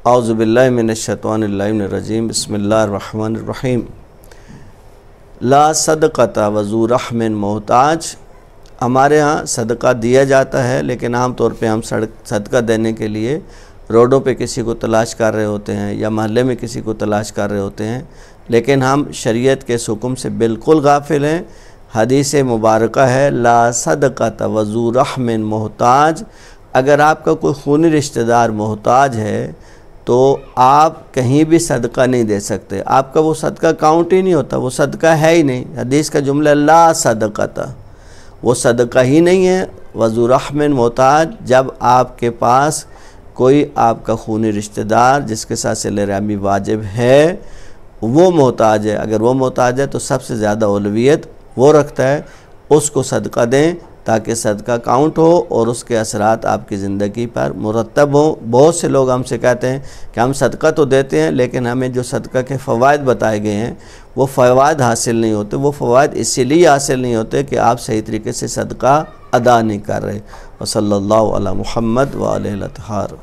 औज़ु बिल्लाहि मिनश्शैतानिर्रजीम बिस्मिल्लाहिर्रहमानिर्रहीम। ला सदक़ता वज़ू रहमिन मोहताज। हमारे यहाँ सदका दिया जाता है, लेकिन आम तौर पे हम सदका देने के लिए रोडों पे किसी को तलाश कर रहे होते हैं या महल्ले में किसी को तलाश कर रहे होते हैं, लेकिन हम शरीयत के हुक्म से बिल्कुल गाफिल हैं। हदीस मुबारका है, ला सदक़ता वज़ू रहमिन मोहताज। अगर आपका कोई खूनी रिश्तेदार मोहताज है तो आप कहीं भी सदका नहीं दे सकते, आपका वो सदका काउंट ही नहीं होता, वो सदका है ही नहीं। हदीस का जुमला ला सदक़ता, वो सदका ही नहीं है। वज़ू रहमिन मोहताज, जब आपके पास कोई आपका खूनी रिश्तेदार जिसके साथ सिले रहमी वाजिब है वो मोहताज है, अगर वो मोहताज है तो सबसे ज़्यादा औलवियत वो रखता है, उसको सदका दें ताकि सदका काउंट हो और उसके असरात आपकी ज़िंदगी पर मुरतब हों। बहुत से लोग हमसे कहते हैं कि हम सदका तो देते हैं, लेकिन हमें जो सदका के फ़वाइद बताए गए हैं वो फ़वाइद हासिल नहीं होते। वो फ़वाइद इसीलिए हासिल नहीं होते कि आप सही तरीके से सदका अदा नहीं कर रहे। वसल्लल्लाहु अला मुहम्मद व आलिहि अत्हार।